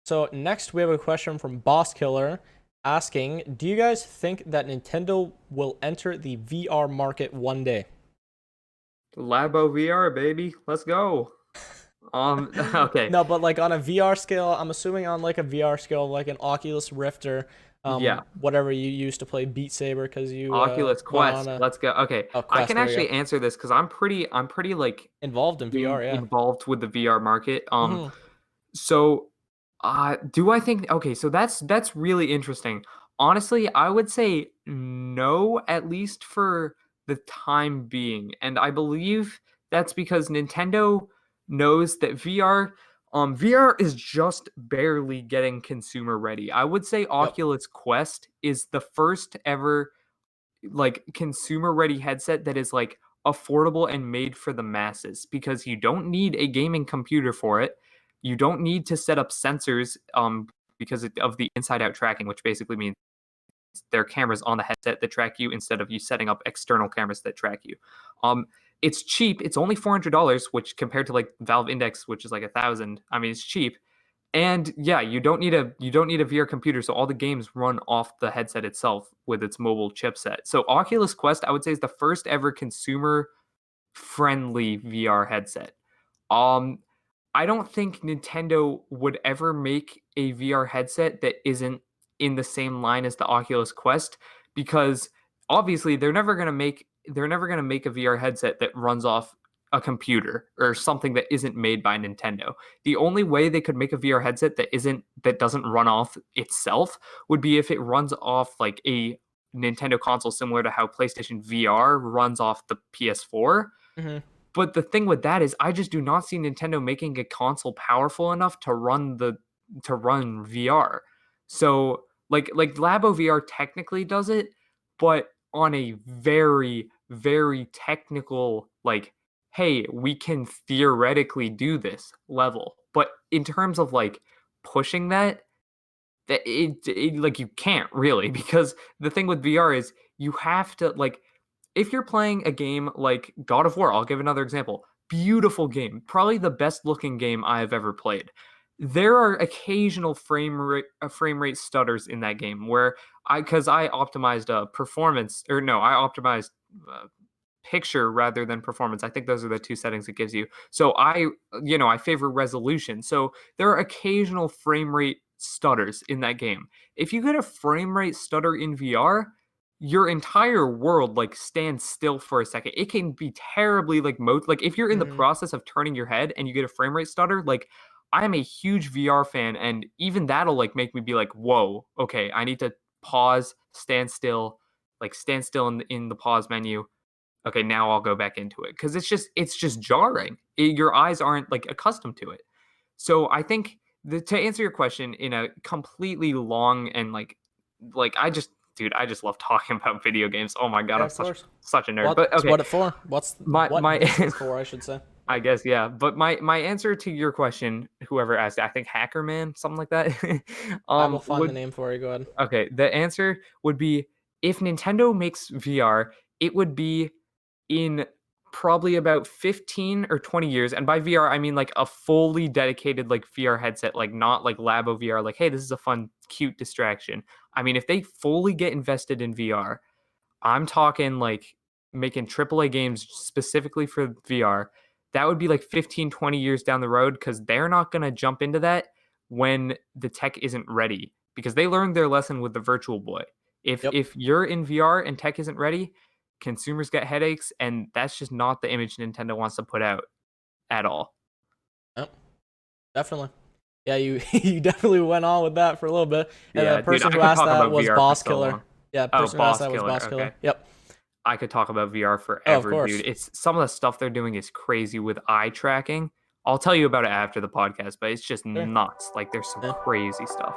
So next we have a question from Boss Killer asking, do you guys think that Nintendo will enter the VR market one day? Labo VR, baby. Let's go. Okay. No, but like on a VR scale, I'm assuming on like a VR scale, like an Oculus Rift or Yeah. whatever you use to play Beat Saber because you Oculus went on Quest. a Let's go. Okay. I Quest. can There you actually go. answer this because I'm pretty like Involved in VR, yeah. involved with the VR market. Hmm. So do I think okay, so that's really interesting. Honestly, I would say no, at least for the time being. And I believe that's because Nintendo knows that VR is just barely getting consumer ready. I would say Yep. Oculus Quest is the first ever like consumer ready headset that is like affordable and made for the masses because you don't need a gaming computer for it. You don't need to set up sensors because of the inside out tracking, which basically means there are cameras on the headset that track you instead of you setting up external cameras that track you. Um it's cheap. It's only $400, which compared to like Valve Index, which is like 1,000. I mean, it's cheap. And yeah, you don't need a VR computer, so all the games run off the headset itself with its mobile chipset. So Oculus Quest, I would say, is the first ever consumer friendly VR headset. Um, I don't think Nintendo would ever make a VR headset that isn't in the same line as the Oculus Quest because obviously they're never going to make a VR headset that runs off a computer or something that isn't made by Nintendo. The only way they could make a VR headset that doesn't run off itself would be if it runs off like a Nintendo console similar to how PlayStation VR runs off the PS4. Hmm. But the thing with that is I just do not see Nintendo making a console powerful enough to run VR. So like Labo VR technically does it, but on a very very technical like hey, we can theoretically do this level. But in terms of like pushing that like you can't really because the thing with VR is you have to like if you're playing a game like God of War, I'll give another example. Beautiful game, probably the best looking game I have ever played. There are occasional frame rate stutters in that game where because I optimized performance or no, I optimized picture rather than performance. I think those are the two settings it gives you. So I favor resolution. So there are occasional frame rate stutters in that game. If you get a frame rate stutter in VR, your entire world like stands still for a second. It can be terribly like if you're in the Hmm. process of turning your head and you get a frame rate stutter, like I am a huge VR fan and even that'll like make me be like, "Whoa, okay, I need to pause, stand still in the pause menu. Okay, now I'll go back into it because it's just jarring. Your eyes aren't like accustomed to it. So I think to answer your question in a completely long and like I just love talking about video games. Oh my god, Yeah, I'm of such course. such a nerd. But What's okay, what it for? my What my this is for, I should say. I guess yeah. But my answer to your question, whoever asked, I think Hacker Man, something like that, I will find the would name for you. Go ahead. okay. The answer would be if Nintendo makes VR, it would be in probably about 15 or 20 years. And by VR, I mean like a fully dedicated like VR headset, like not like Labo VR, like, hey, this is a fun, cute distraction. I mean, if they fully get invested in VR, I'm talking like making AAA games specifically for VR. That would be like 15, 20 years down the road because they're not going to jump into that when the tech isn't ready because they learned their lesson with the Virtual Boy. If Yep. if you're in VR and tech isn't ready, consumers get headaches and that's just not the image Nintendo wants to put out at all. Yep. Definitely. Yeah, you you definitely went on with that for a little bit. And the Yeah, dude, person I who could asked talk that about was VR for Boss so Killer. long. Yeah, Oh, person who asked Boss that was Killer. Boss Killer. Okay. Yep. I could talk about VR Oh, of forever, dude. course. It's some of the stuff they're doing is crazy with eye tracking. I'll tell you about it after the podcast, but it's just Sure. nuts. Like there's some Yeah. crazy stuff.